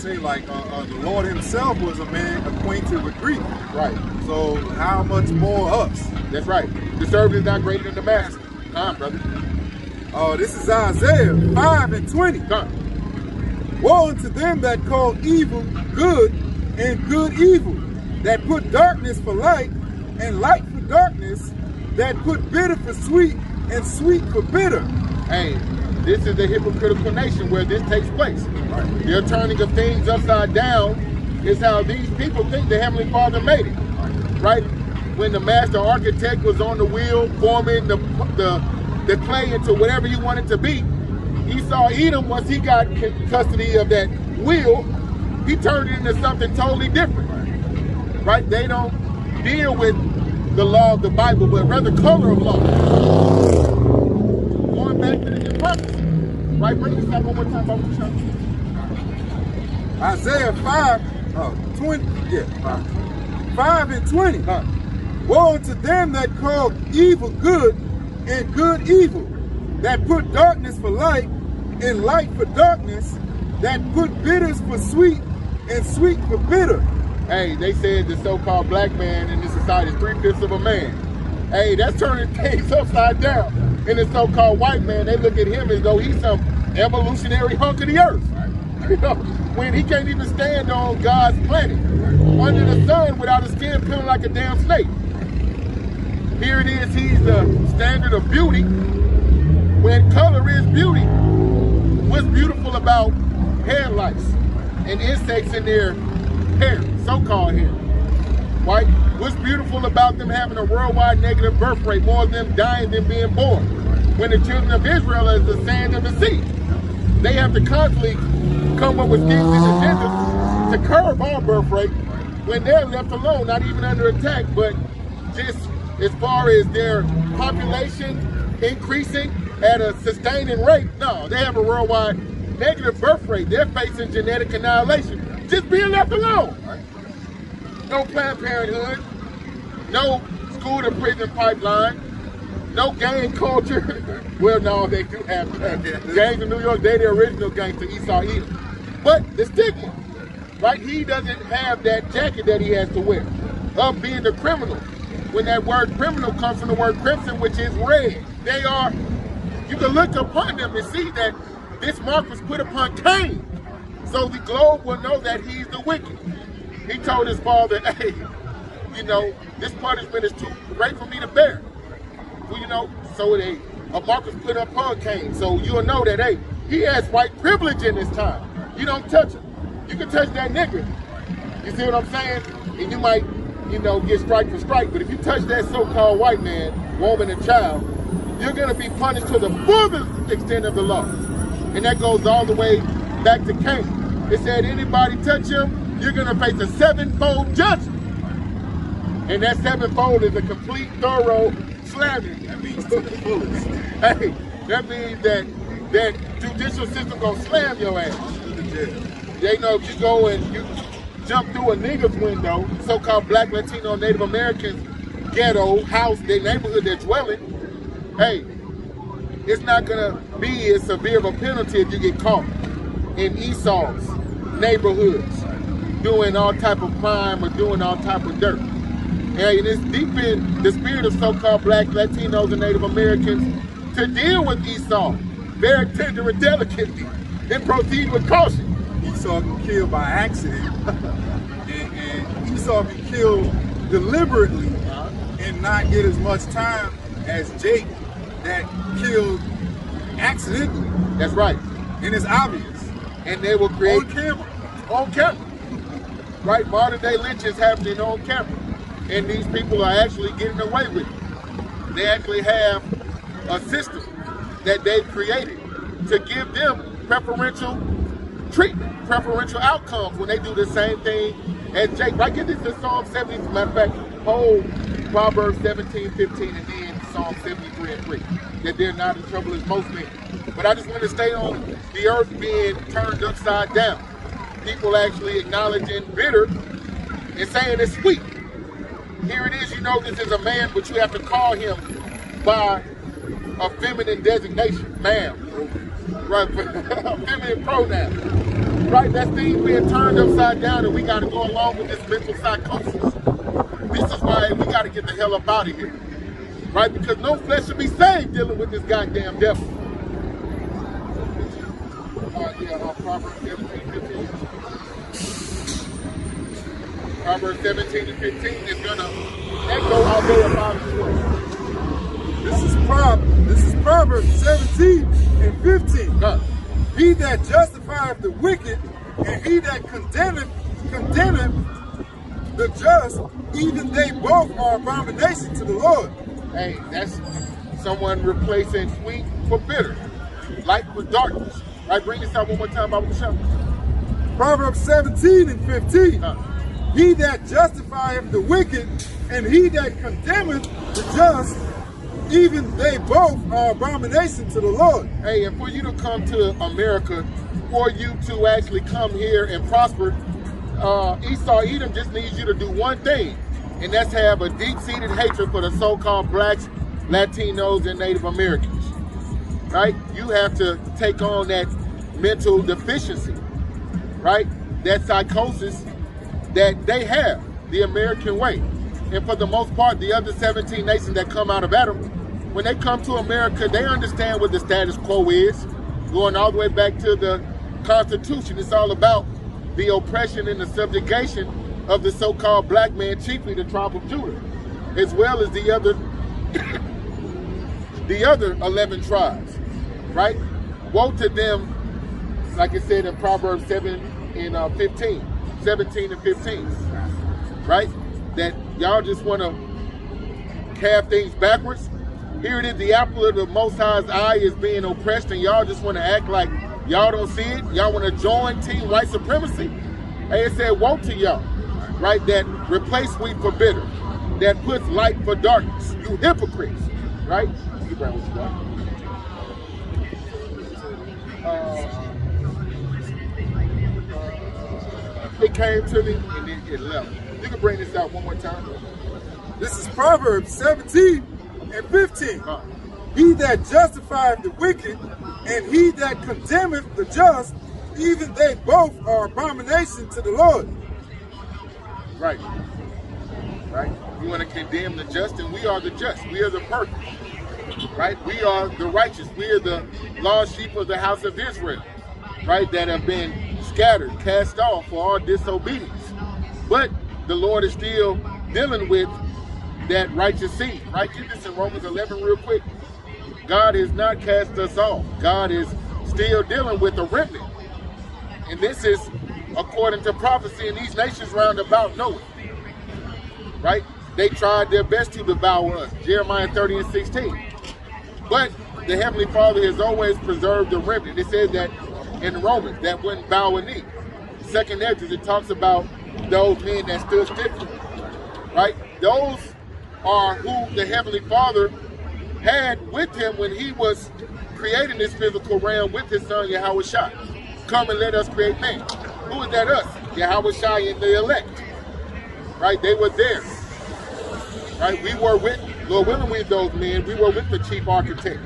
say, like, the Lord himself was a man acquainted with Greek. Right. So how much more us? That's right. The servant is not greater than the master. Come on, brother. This is Isaiah 5:20. Come. Woe unto them that call evil good and good evil, that put darkness for light and light for darkness, that put bitter for sweet and sweet for bitter. Hey, this is the hypocritical nation where this takes place. Right. The turning of things upside down is how these people think the Heavenly Father made it. Right? When the master architect was on the wheel forming the clay into whatever you want it to be, Esau Edom, once he got custody of that wheel, he turned it into something totally different. Right? They don't deal with the law of the Bible, but rather color of law. Going back to the prophecy. Right? Bring this up one more time, Uncle Chuck. Isaiah 5:20. Woe unto them that call evil good and good evil, that put darkness for light and light for darkness, that put bitters for sweet and sweet for bitter. Hey, they said the so-called black man in this society is 3/5 of a man. Hey, that's turning things upside down. And the so-called white man, they look at him as though he's some evolutionary hunk of the earth. You know, when he can't even stand on God's planet, under the sun without his skin peeling like a damn snake. Here it is, he's the standard of beauty, when color is beauty. What's beautiful about hair lice and insects in their hair, so-called hair, right? What's beautiful about them having a worldwide negative birth rate, more of them dying than being born, when the children of Israel is the sand of the sea. They have to constantly come up with schemes and agendas to curb our birth rate when they're left alone, not even under attack, but just as far as their population increasing at a sustaining rate, no, they have a worldwide negative birth rate. They're facing genetic annihilation, just being left alone. No Planned Parenthood, no school to prison pipeline, no gang culture. Well, no, they do have gangs in New York. They're the original gangs to Esau Edom. But the stigma, right? He doesn't have that jacket that he has to wear of being a criminal. When that word criminal comes from the word crimson, which is red. They are, you can look upon them and see that this mark was put upon Cain. So the globe will know that he's the wicked. He told his father, hey, you know, this punishment is too great for me to bear. Well, you know, so a mark was put upon Cain. So you'll know that, hey, he has white privilege in this time. You don't touch him. You can touch that nigga. You see what I'm saying? And you might, you know, get strike for strike. But if you touch that so-called white man, woman, and child, you're going to be punished to the fullest extent of the law. And that goes all the way back to Cain. It said anybody touch him, you're going to face a sevenfold judgment. And that sevenfold is a complete, thorough slamming. That means to the fullest. Hey, that means that judicial system going to slam your ass. They know if you go and you jump through a nigger's window, so-called black, Latino, Native Americans, ghetto, house, their neighborhood they're dwelling, hey, it's not gonna be as severe of a penalty if you get caught in Esau's neighborhoods doing all type of crime or doing all type of dirt. Hey, and it's deep in the spirit of so-called black, Latinos, and Native Americans to deal with Esau very tender and delicately and proceed with caution. Esau can kill by accident, and Esau can kill deliberately and not get as much time as Jake that killed accidentally. That's right. And it's obvious. And they will create on camera. On camera. Right? Modern day lynchings happening on camera. And these people are actually getting away with it. They actually have a system that they've created to give them preferential treatment, preferential outcomes when they do the same thing as Jake. Right? Get this in Psalm 70. As a matter of fact, whole Proverbs 17:15 and then Psalm 73:3. That they're not in trouble as most men. But I just want to stay on the earth being turned upside down. People actually acknowledging bitter and saying it's sweet. Here it is, you know this is a man, but you have to call him by a feminine designation, ma'am. Right, a feminine pronoun. right? That thing's being turned upside down, and we got to go along with this mental psychosis. This is why we got to get the hell up out of here, right? Because no flesh should be saved dealing with this goddamn devil. Proverbs 17:15. Proverbs 17:15 is gonna echo Isaiah 5:20. This is Proverbs 17:15. He that justifieth the wicked, and he that condemneth the just, even they both are abomination to the Lord. Hey, that's someone replacing sweet for bitter, light for darkness. Right, bring this out one more time, Bible Michelle. Proverbs 17:15. He that justifieth the wicked, and he that condemneth the just, even they both are abomination to the Lord. Hey, and for you to come to America, for you to actually come here and prosper, Esau Edom just needs you to do one thing, and that's have a deep-seated hatred for the so-called blacks, Latinos, and Native Americans. Right? You have to take on that mental deficiency, right? That psychosis that they have, the American way. And for the most part, the other 17 nations that come out of Adam, when they come to America, they understand what the status quo is, going all the way back to the Constitution. It's all about the oppression and the subjugation of the so-called black man, chiefly the tribe of Judah, as well as the other 11 tribes. Right? Woe to them, like it said in Proverbs 17:15. Right? That y'all just want to have things backwards. Here it is, the apple of the Most High's eye is being oppressed, and y'all just want to act like y'all don't see it. Y'all want to join Team White Supremacy. Hey, it said, woe to y'all, right? That replace sweet for bitter, that puts light for darkness. You hypocrites, right? You bring what you got. It came to me and then it left. You can bring this out one more time. This is Proverbs 17:15. He that justifieth the wicked, and he that condemneth the just, even they both are abomination to the Lord. Right. Right? You want to condemn the just, and we are the just. We are the perfect. Right? We are the righteous. We are the lost sheep of the house of Israel. Right? That have been scattered, cast off for our disobedience. But the Lord is still dealing with that righteous seed. Right? Get this in Romans 11 real quick. God has not cast us off. God is still dealing with the remnant. And this is according to prophecy, and these nations round about know it. Right? They tried their best to devour us. Jeremiah 30:16. But the Heavenly Father has always preserved the remnant. It says that in Romans, that wouldn't bow a knee. Second Ezra, it talks about those men that stood stiff. Right? Those are who the Heavenly Father had with him when he was creating this physical realm with his son Yahweh Shai. Come and let us create man. Who is that us? Yahweh Shai and the elect. Right? They were there. Right? We were with, Lord willing, with those men. We were with the chief architect,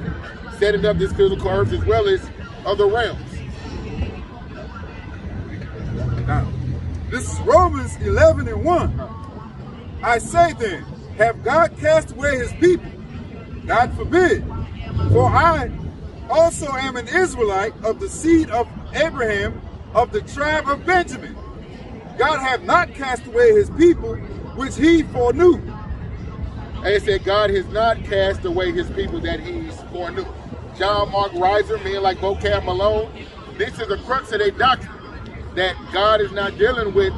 setting up this physical earth as well as other realms. Now, this is Romans 11:1. I say then, have God cast away his people? God forbid. For I also am an Israelite of the seed of Abraham, of the tribe of Benjamin. God hath not cast away his people, which he foreknew. And it said God has not cast away his people that he's foreknew. John Mark Reiser, men like Vocab Malone, this is the crux of their doctrine, that God is not dealing with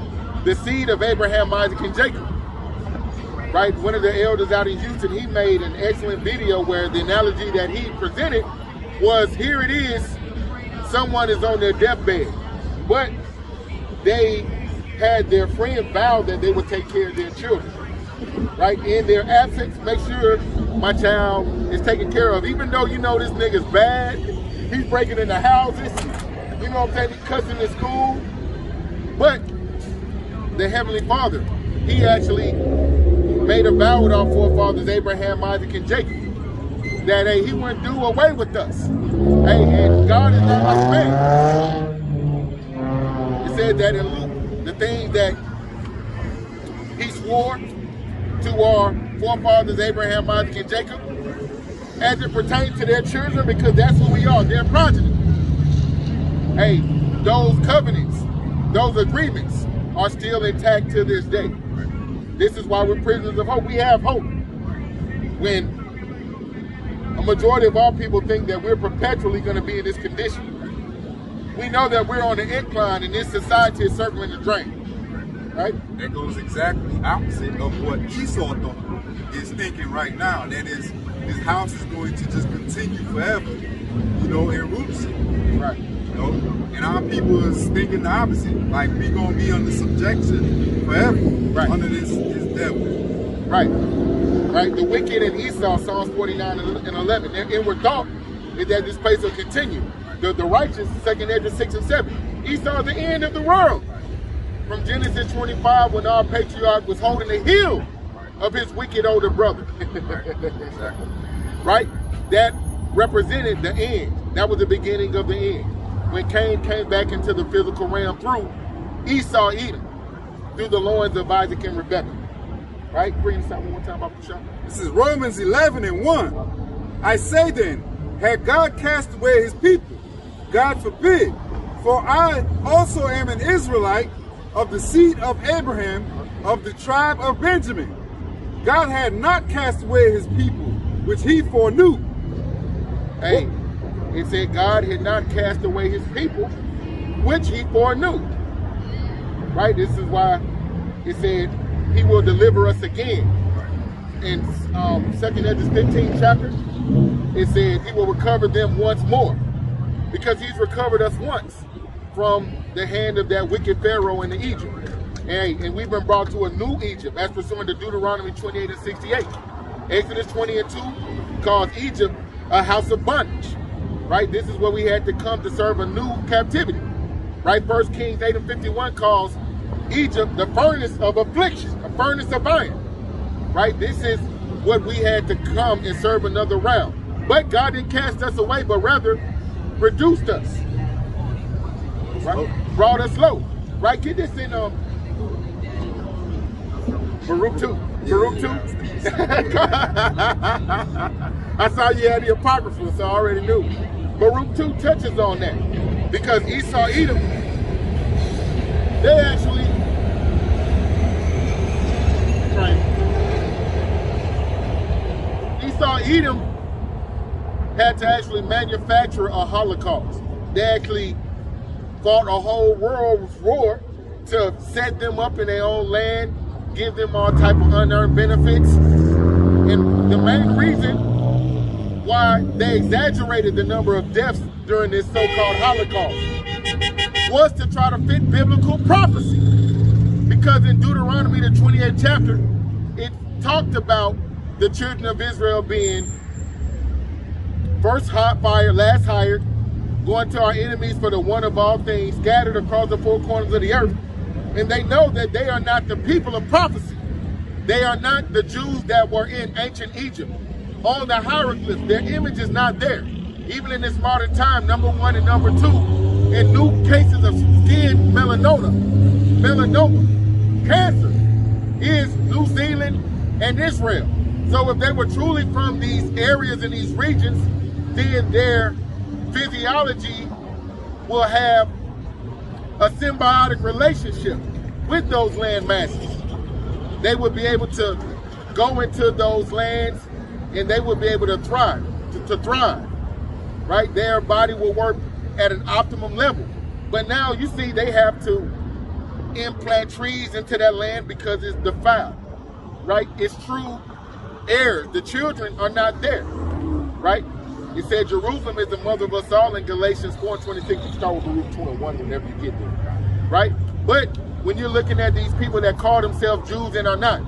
the seed of Abraham, Isaac, and Jacob. Right? One of the elders out in Houston, he made an excellent video where the analogy that he presented was, here it is, someone is on their deathbed, but they had their friend vow that they would take care of their children. Right? In their absence, make sure my child is taken care of. Even though you know this nigga's bad, he's breaking into houses, you know what I'm saying, he's cussing in school. But the Heavenly Father, he actually made a vow with our forefathers, Abraham, Isaac, and Jacob, that hey, he wouldn't do away with us. Hey, and God is not like man. said that in Luke, the things that he swore to our forefathers, Abraham, Isaac, and Jacob, as it pertains to their children, because that's who we are, their progeny. Hey, those covenants, those agreements are still intact to this day. This is why we're prisoners of hope. We have hope. When a majority of our people think that we're perpetually going to be in this condition, we know that we're on the incline and this society is circling the drain. Right? That goes exactly opposite of what Esau is thinking right now. That is, his house is going to just continue forever, you know, in roots. Right. You know, and our people is thinking the opposite. Like, we gonna be under subjection forever, right, under this devil. Right. Right. The wicked in Esau, Psalms 49 and 11. Their inward thought is that this place will continue. The righteous, 2nd Esdras 6 and 7. Esau is the end of the world. From Genesis 25, when our patriarch was holding the heel of his wicked older brother. Right? That represented the end. That was the beginning of the end. When Cain came back into the physical realm through Esau, Edom, through the loins of Isaac and Rebekah. Right? Bring this out one more time, Papa Shah. This is Romans 11 and 1. I say then, had God cast away his people? God forbid. For I also am an Israelite, of the seed of Abraham, of the tribe of Benjamin. God had not cast away his people, which he foreknew. Hey, it said God had not cast away his people, which he foreknew. Right? This is why it said he will deliver us again. In 2nd Esdras 15 chapter, it said he will recover them once more. Because he's recovered us once from the hand of that wicked Pharaoh in the Egypt. And we've been brought to a new Egypt, as pursuant to Deuteronomy 28 and 68. Exodus 20 and 2 calls Egypt a house of bondage. Right? This is where we had to come to serve a new captivity. Right? 1 Kings 8 and 51 calls Egypt the furnace of affliction, a furnace of iron. Right? This is what we had to come and serve another round. But God didn't cast us away, but rather reduced us. Right? Brought us low. Right? Get this in Baruch 2. Baruch 2. I saw you had the Apocrypha, so I already knew. Baruch 2 touches on that. Because Esau, Edom, they actually Esau, Edom had to actually manufacture a Holocaust. They actually fought a whole world war to set them up in their own land, give them all type of unearned benefits. And the main reason why they exaggerated the number of deaths during this so-called Holocaust was to try to fit biblical prophecy. Because in Deuteronomy, the 28th chapter, it talked about the children of Israel being first fired, last hired, going to our enemies for the one of all things, scattered across the four corners of the earth. And they know that they are not the people of prophecy. They are not the Jews that were in ancient Egypt. On the hieroglyphs, their image is not there. Even in this modern time, number 1 and number 2, in new cases of skin melanoma, cancer, is New Zealand and Israel. So if they were truly from these areas and these regions, then their physiology will have a symbiotic relationship with those land masses. They would be able to go into those lands and they would be able to thrive, right? Their body will work at an optimum level. But now you see they have to implant trees into that land because it's defiled, right? It's true heirs. The children are not there, right? It said Jerusalem is the mother of us all in Galatians 4:26. You start with Baruch 21 whenever you get there, right? But when you're looking at these people that call themselves Jews and are not,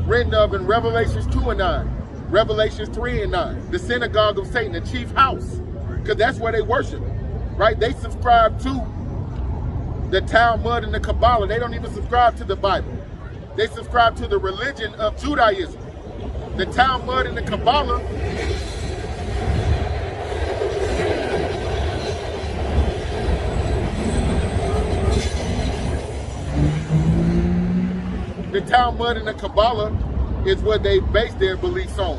written of in Revelations 2 and 9, Revelations 3 and 9, the synagogue of Satan, the chief house, because that's where they worship, right? They subscribe to the Talmud and the Kabbalah. They don't even subscribe to the Bible. They subscribe to the religion of Judaism. The Talmud and the Kabbalah The Talmud and the Kabbalah is what they base their beliefs on.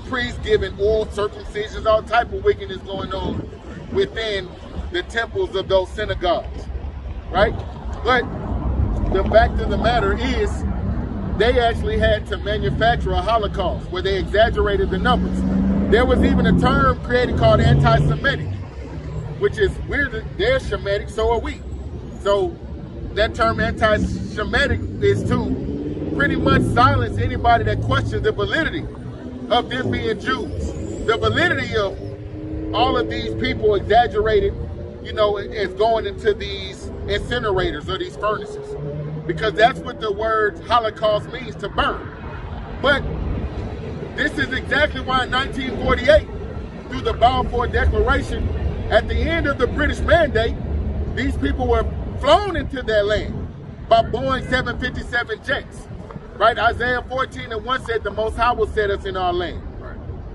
Priests giving oral circumcisions, all type of wickedness going on within the temples of those synagogues, right? But the fact of the matter is, they actually had to manufacture a Holocaust where they exaggerated the numbers. There was even a term created called anti-Semitic, which is weird. They're Shemitic, so are we. So that term anti-Semitic is to pretty much silence anybody that questions the validity of them being Jews. The validity of all of these people exaggerated, you know, as going into these incinerators or these furnaces. Because that's what the word Holocaust means, to burn. But this is exactly why in 1948, through the Balfour Declaration, at the end of the British Mandate, these people were flown into their land by Boeing 757 jets. Right? Isaiah 14:1 said the Most High will set us in our land.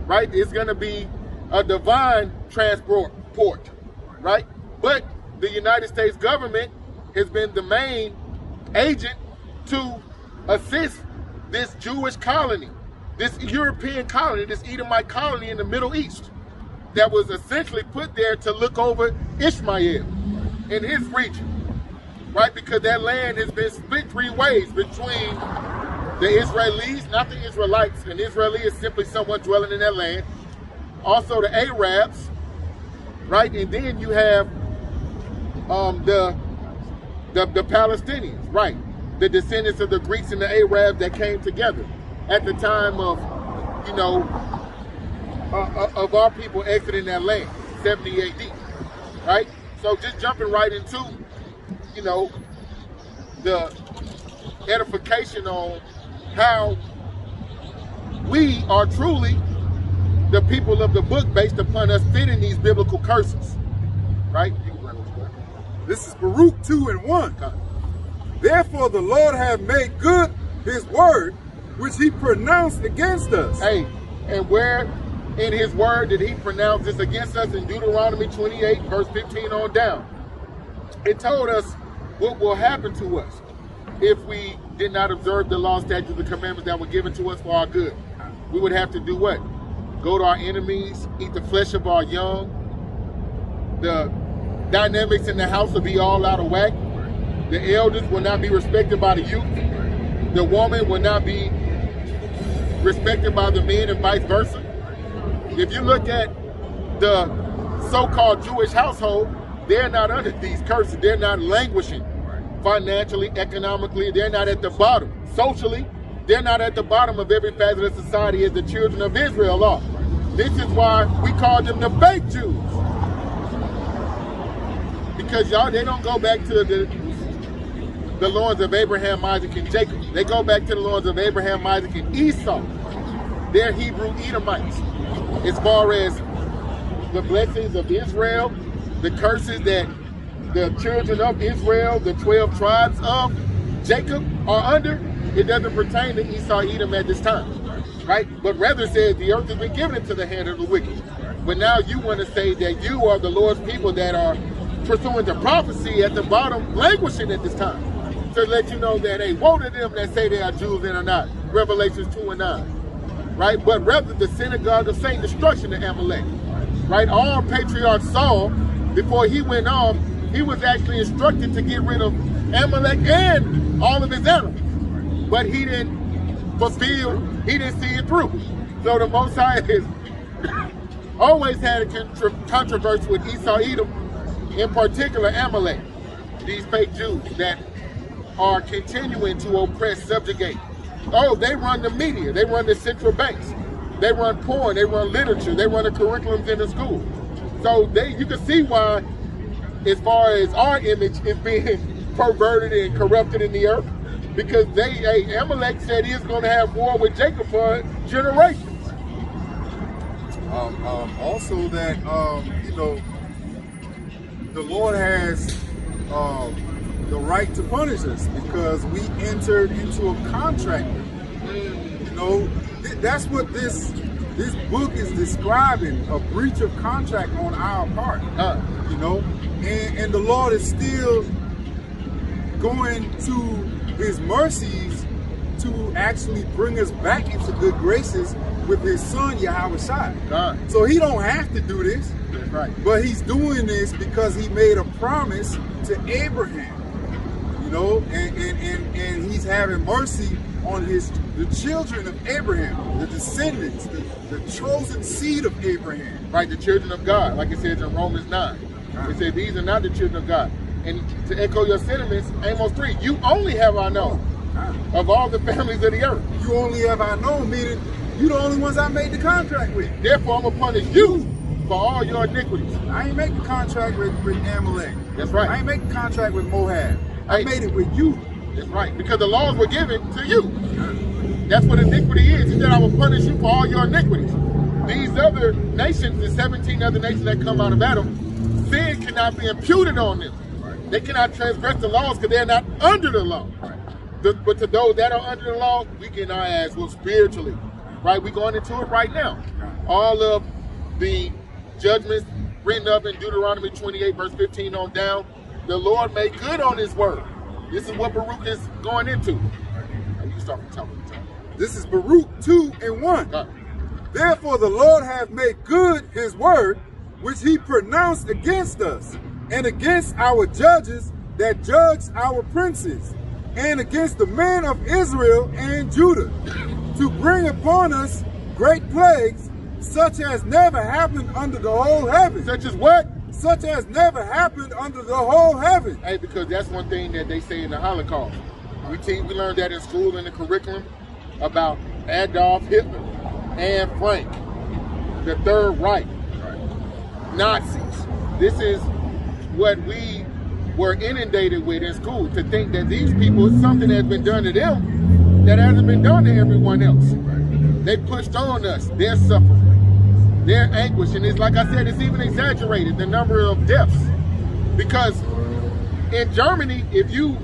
Right? It's going to be a divine transport, right? But the United States government has been the main agent to assist this Jewish colony, this European colony, this Edomite colony in the Middle East that was essentially put there to look over Ishmael in his region, right? Because that land has been split three ways between the Israelis, not the Israelites. An Israeli is simply someone dwelling in that land. Also the Arabs, right? And then you have the Palestinians, right? The descendants of the Greeks and the Arabs that came together at the time of, you know, of our people exiting that land, 70 AD, right? So just jumping right into, you know, the edification on how we are truly the people of the book based upon us fitting these biblical curses, right? This is Baruch 2:1. Therefore the Lord hath made good his word, which he pronounced against us. Hey, and where in his word did he pronounce this against us? In Deuteronomy 28, verse 15 on down. It told us what will happen to us if we did not observe the law, statutes, and commandments that were given to us for our good. We would have to do what? Go to our enemies, eat the flesh of our young. The dynamics in the house will be all out of whack. The elders will not be respected by the youth. The woman will not be respected by the men, and vice versa. If you look at the so-called Jewish household, they're not under these curses. They're not languishing financially, economically. They're not at the bottom. Socially, they're not at the bottom of every facet of society as the children of Israel are. This is why we call them the fake Jews. Because y'all, they don't go back to the loins of Abraham, Isaac, and Jacob. They go back to the loins of Abraham, Isaac, and Esau. They're Hebrew Edomites. As far as the blessings of Israel, the curses that the children of Israel, the 12 tribes of Jacob are under, it doesn't pertain to Esau, Edom at this time, right? But rather says the earth has been given into the hand of the wicked. But now you want to say that you are the Lord's people that are pursuing the prophecy at the bottom, languishing at this time, to let you know that, hey, woe to them that say they are Jews and are not. Revelations 2:9, right? But rather the synagogue of Satan, destruction to Amalek, right? All patriarch Saul, before he went off, he was actually instructed to get rid of Amalek and all of his enemies. But he didn't fulfill, he didn't see it through. So the Most High has always had a controversy with Esau, Edom, in particular Amalek, these fake Jews that are continuing to oppress, subjugate. Oh, they run the media, they run the central banks, they run porn, they run literature, they run the curriculums in the school. So you can see why, as far as our image is being perverted and corrupted in the earth, because Amalek said he was going to have war with Jacob for generations. Also that, you know, the Lord has the right to punish us because we entered into a contract. You know, that's what this book is describing, a breach of contract on our part. You know, and the Lord is still going to his mercies to actually bring us back into good graces with his son Yahweh Shai. God. So he don't have to do this. That's right. But he's doing this because he made a promise to Abraham. You know, and he's having mercy on the children of Abraham, the descendants, the chosen seed of Abraham. Right, the children of God, like it says in Romans 9. It says these are not the children of God. And to echo your sentiments, Amos 3, you only have I known of all the families of the earth. You only have I known, meaning you the only ones I made the contract with. Therefore, I'm going to punish you for all your iniquities. I ain't make the contract with Amalek. That's right. I ain't make the contract with Moab. I made it with you. That's right, because the laws were given to you. That's what iniquity is. He said, I will punish you for all your iniquities. These other nations, the 17 other nations that come out of Adam, sin cannot be imputed on them. Right. They cannot transgress the laws because they're not under the law. Right. But to those that are under the law, we get our ass whooped spiritually. Right? We're going into it right now. All of the judgments written up in Deuteronomy 28, verse 15 on down, the Lord made good on his word. This is what Baruch is going into. You start from top of the top. This is Baruch 2:1. Therefore the Lord hath made good his word, which he pronounced against us, and against our judges that judged our princes, and against the men of Israel and Judah, to bring upon us great plagues, such as never happened under the whole heaven. Such as what? Such as never happened under the whole heaven. Hey, because that's one thing that they say in the Holocaust. We learned that in school in the curriculum about Adolf Hitler, Anne Frank, the Third Reich, Nazis. This is what we were inundated with in school, to think that these people, something has been done to them that hasn't been done to everyone else. They pushed on us their suffering, their anguish, and it's like I said, it's even exaggerated, the number of deaths. Because in Germany, if you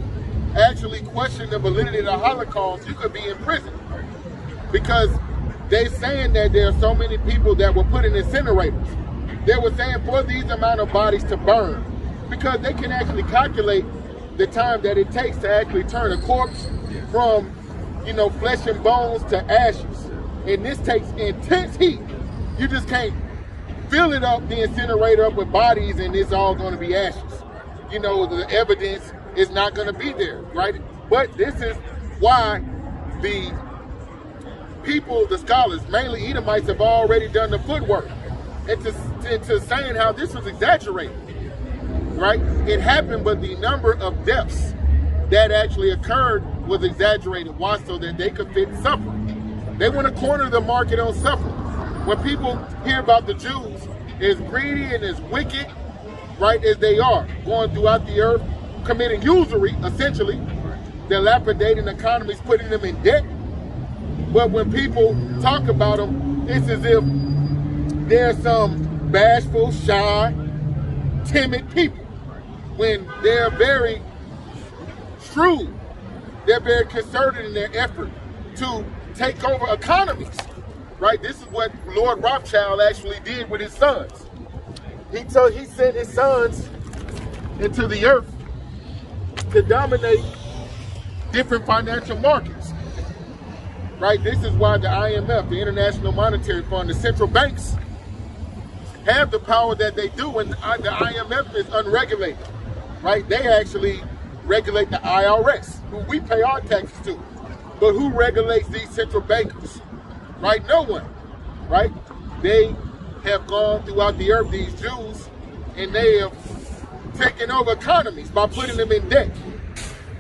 actually question the validity of the Holocaust, you could be in prison. Because they're saying that there are so many people that were put in incinerators. They were saying for these amount of bodies to burn, because they can actually calculate the time that it takes to actually turn a corpse from, you know, flesh and bones to ashes. And this takes intense heat. You just can't fill it up, the incinerator up with bodies, and it's all going to be ashes. You know, the evidence is not going to be there, right? But this is why the people, the scholars, mainly Edomites, have already done the footwork into saying how this was exaggerated, right? It happened, but the number of deaths that actually occurred was exaggerated. Why? So that they could fit suffering. They want to corner the market on suffering. When people hear about the Jews as greedy and as wicked, right, as they are, going throughout the earth, committing usury, essentially, dilapidating economies, putting them in debt. But when people talk about them, it's as if they're some bashful, shy, timid people, when they're very shrewd. They're very concerted in their effort to take over economies, right? This is what Lord Rothschild actually did with his sons. He sent his sons into the earth to dominate different financial markets, right? This is why the IMF, the International Monetary Fund, the central banks have the power that they do, and the IMF is unregulated, right? They actually regulate the IRS, who we pay our taxes to. But who regulates these central bankers, right? No one, right? They have gone throughout the earth, these Jews, and they have taken over economies by putting them in debt.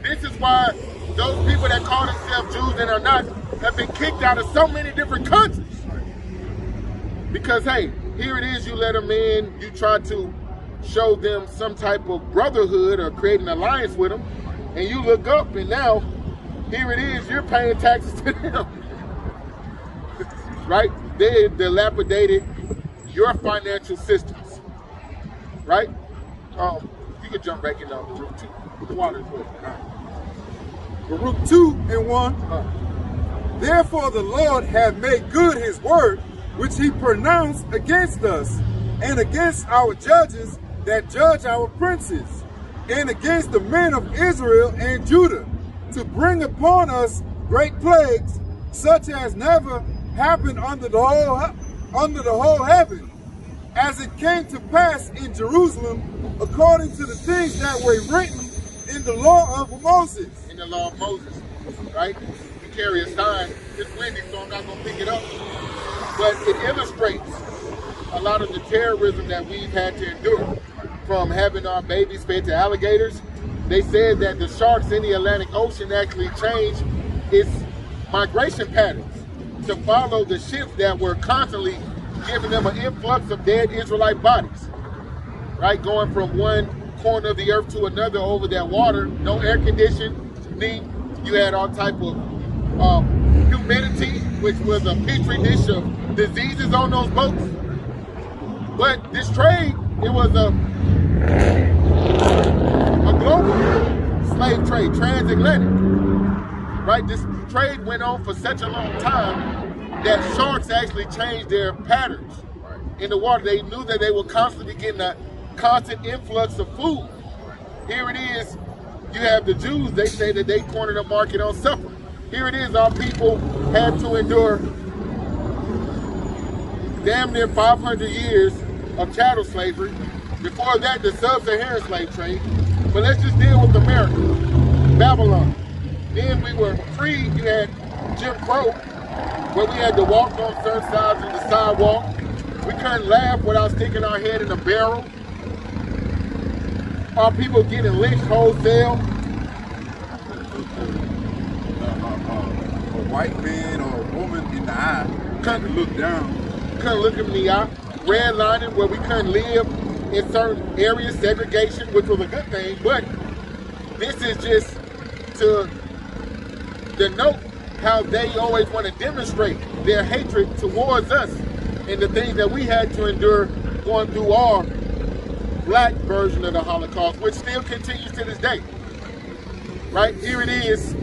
This is why those people that call themselves Jews and are not have been kicked out of so many different countries. Because, hey, here it is, you let them in, you try to show them some type of brotherhood or create an alliance with them, and you look up and now, here it is, you're paying taxes to them. Right? They dilapidated your financial systems. Right? You can jump back in Baruch 2. The water's good. Baruch 2:1. Therefore the Lord hath made good his word, which he pronounced against us, and against our judges that judge our princes, and against the men of Israel and Judah, to bring upon us great plagues such as never happened under the whole heaven, as it came to pass in Jerusalem, according to the things that were written in the law of Moses. In the law of Moses, right? We carry a sign. It's windy, so I'm not going to pick it up. But it illustrates a lot of the terrorism that we've had to endure, from having our babies fed to alligators. They said that the sharks in the Atlantic Ocean actually changed its migration patterns to follow the ships that were constantly giving them an influx of dead Israelite bodies, right? Going from one corner of the earth to another over that water, no air conditioning. You had all type of humidity, which was a petri dish of diseases on those boats. But this trade, it was a global slave trade, transatlantic, right? This trade went on for such a long time that sharks actually changed their patterns in the water. They knew that they were constantly getting a constant influx of food. Here it is, you have the Jews, they say that they cornered the market on supper. Here it is, our people had to endure damn near 500 years of chattel slavery. Before that, the sub-Saharan slave trade. But let's just deal with America, Babylon. Then we were free. You had Jim Crow, where we had to walk on certain sides of the sidewalk. We couldn't laugh without sticking our head in a barrel. Our people getting lynched wholesale. A white man or a woman in the eye couldn't look down. Couldn't look him in the eye. Redlining, where we couldn't live in certain areas, segregation, which was a good thing. But this is just to denote how they always want to demonstrate their hatred towards us and the things that we had to endure going through our black version of the Holocaust, which still continues to this day. Right? Here it is,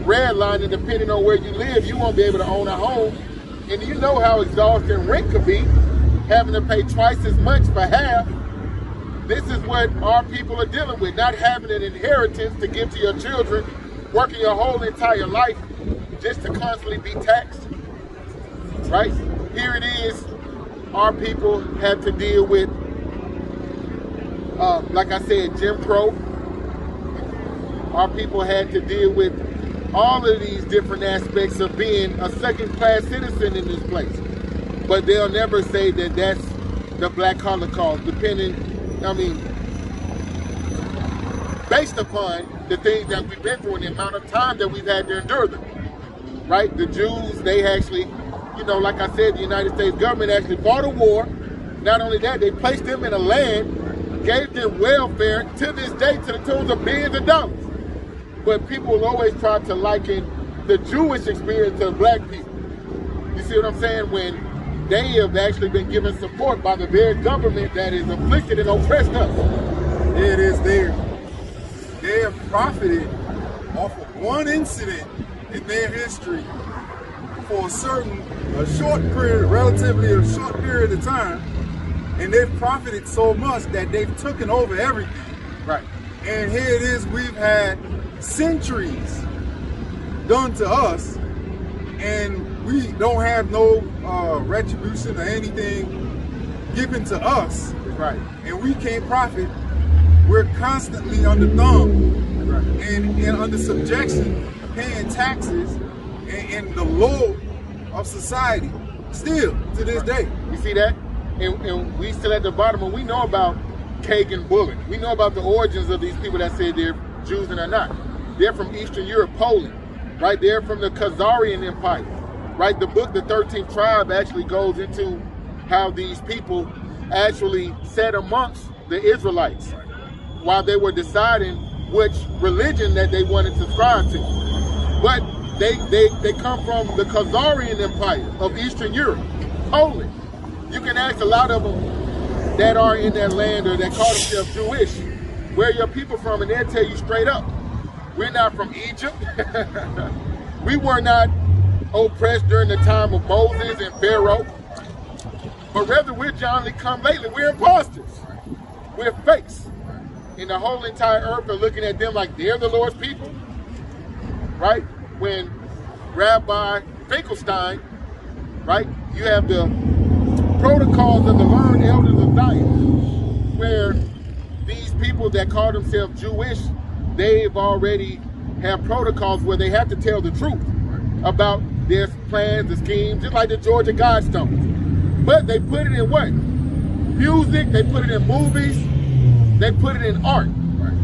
redlining, depending on where you live, you won't be able to own a home. And you know how exhausting rent could be, having to pay twice as much for half. This is what our people are dealing with, not having an inheritance to give to your children, working your whole entire life just to constantly be taxed, right? Here it is, our people have to deal with, like I said, Jim Crow. Our people had to deal with all of these different aspects of being a second-class citizen in this place. But they'll never say that that's the Black Holocaust, based upon the things that we've been through and the amount of time that we've had to endure them, right? The Jews, they actually, like I said, the United States government actually fought a war. Not only that, they placed them in a land, gave them welfare to this day to the tunes of billions of dollars. But people will always try to liken the Jewish experience to black people. You see what I'm saying? When they have actually been given support by the very government that is afflicted and oppressed us. It is there. They have profited off of one incident in their history for a short period, relatively a short period of time, and they've profited so much that they've taken over everything. Right. And here it is, we've had centuries done to us, and we don't have no retribution or anything given to us. Right. And we can't profit. We're constantly under thumb, right, and under subjection, paying taxes and the low of society still to this day. You see that? And we still at the bottom, and we know about Kagan Bullet. We know about the origins of these people that say they're Jews and are not. They're from Eastern Europe, Poland, right? They're from the Khazarian Empire, right? The book, The 13th Tribe, actually goes into how these people actually sat amongst the Israelites while they were deciding which religion that they wanted to subscribe to. But they come from the Khazarian Empire of Eastern Europe, Poland. You can ask a lot of them that are in that land or that call themselves Jewish, where are your people from, and they'll tell you straight up, we're not from Egypt. We were not oppressed during the time of Moses and Pharaoh, but rather we're John Lee come lately. We're imposters. We're fakes. And the whole entire earth are looking at them like they're the Lord's people, right? When Rabbi Finkelstein, right? You have the protocols of the learned elders of Zion, where these people that call themselves Jewish, they've already have protocols where they have to tell the truth about their plans, the schemes, just like the Georgia Guidestones. But they put it in what? Music, they put it in movies, they put it in art.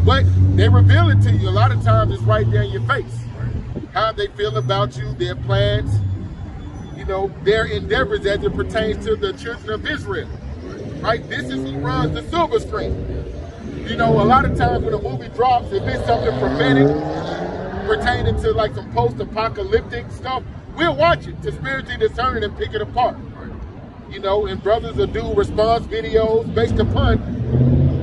But they reveal it to you. A lot of times it's right there in your face. How they feel about you, their plans, you know, their endeavors as it pertains to the children of Israel. Right? This is who runs the silver screen. You know, a lot of times when a movie drops, if it's something prophetic, pertaining to like some post-apocalyptic stuff, we'll watch it to spiritually discern it and pick it apart. You know, and brothers will do response videos based upon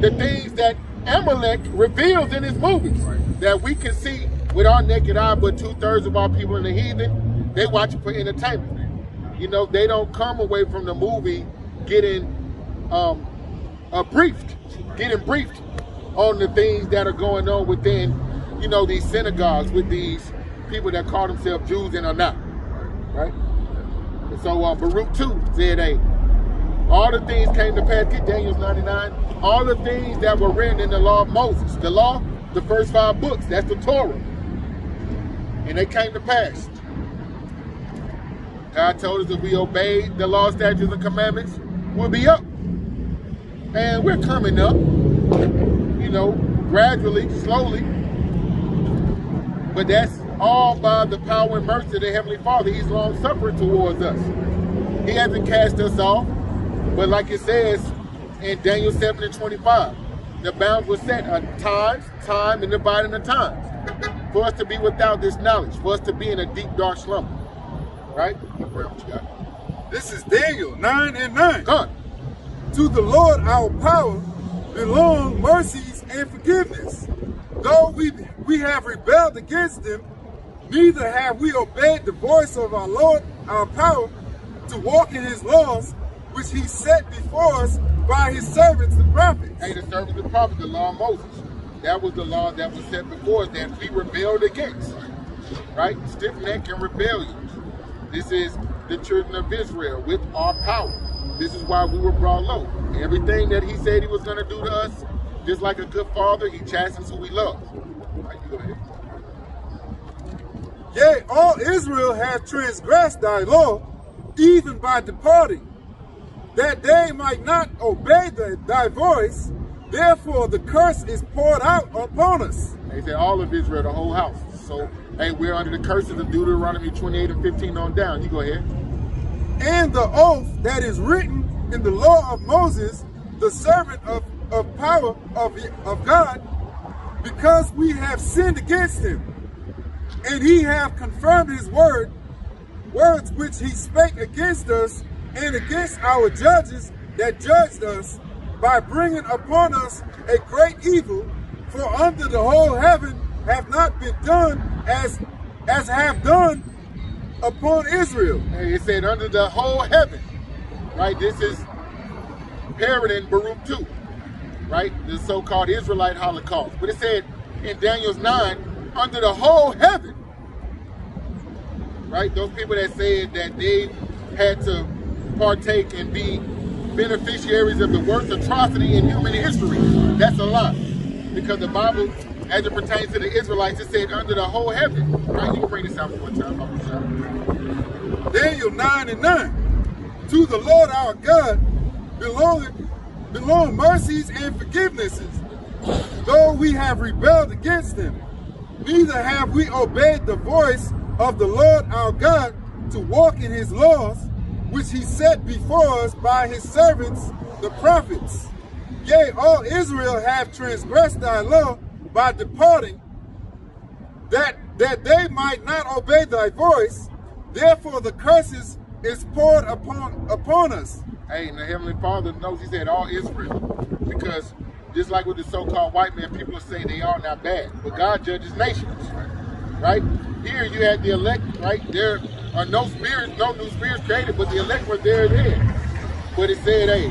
the things that Amalek reveals in his movies that we can see with our naked eye, but 2/3 of our people in the heathen, they watch it for entertainment. You know, they don't come away from the movie getting briefed on the things that are going on within, you know, these synagogues with these people that call themselves Jews and are not, right? And so Baruch 2 said, hey, all the things came to pass, get Daniel 99, all the things that were written in the law of Moses. The law, the first 5 books, that's the Torah. And they came to pass. God told us if we obeyed the law, statutes, and commandments, we'll be up. And we're coming up, you know, gradually, slowly. But that's all by the power and mercy of the Heavenly Father. He's long-suffering towards us. He hasn't cast us off. But like it says in Daniel 7:25, the bounds were set on times, time, and dividing the times. For us to be without this knowledge, for us to be in a deep, dark slumber. Right? What you got? This is Daniel 9:9. Come on. To the Lord our power belong mercies and forgiveness. Though we have rebelled against him, neither have we obeyed the voice of our Lord our power to walk in his laws, which he set before us by his servants the prophets. Hey, the servants of the prophets, the law of Moses. That was the law that was set before us that we rebelled against. Right? Stiff neck and rebellion. This is the children of Israel with our power. This is why we were brought low. Everything that he said he was going to do to us, just like a good father, he chastens who he loves. Right, you go ahead. Yea, all Israel have transgressed thy law, even by departing, that they might not obey thy voice. Therefore the curse is poured out upon us. They said all of Israel, the whole house. So, hey, we're under the curses of Deuteronomy 28:15 on down. You go ahead. And the oath that is written in the law of Moses, the servant of power of God, because we have sinned against him, and he have confirmed his words which he spake against us and against our judges that judged us, by bringing upon us a great evil. For under the whole heaven have not been done as have done upon Israel. Hey, it said under the whole heaven, right? This is parroting Baruch 2, right? The so-called Israelite Holocaust. But it said in Daniel's 9, under the whole heaven, right? Those people that said that they had to partake and be beneficiaries of the worst atrocity in human history, that's a lie. Because the Bible, as it pertains to the Israelites, it said under the whole heaven. Right? You can bring this out one time. Daniel 9:9. To the Lord our God belong mercies and forgivenesses, though we have rebelled against him. Neither have we obeyed the voice of the Lord our God to walk in his laws, which he set before us by his servants the prophets. Yea, all Israel have transgressed thy law by departing, that they might not obey thy voice. Therefore the curses is poured upon us. Hey, and the Heavenly Father knows, he said all Israel. Because just like with the so-called white man, people say they are not bad. But God judges nations. Right? Here you had the elect, right? There are no new spirits created, but the elect were there then. But it said, hey,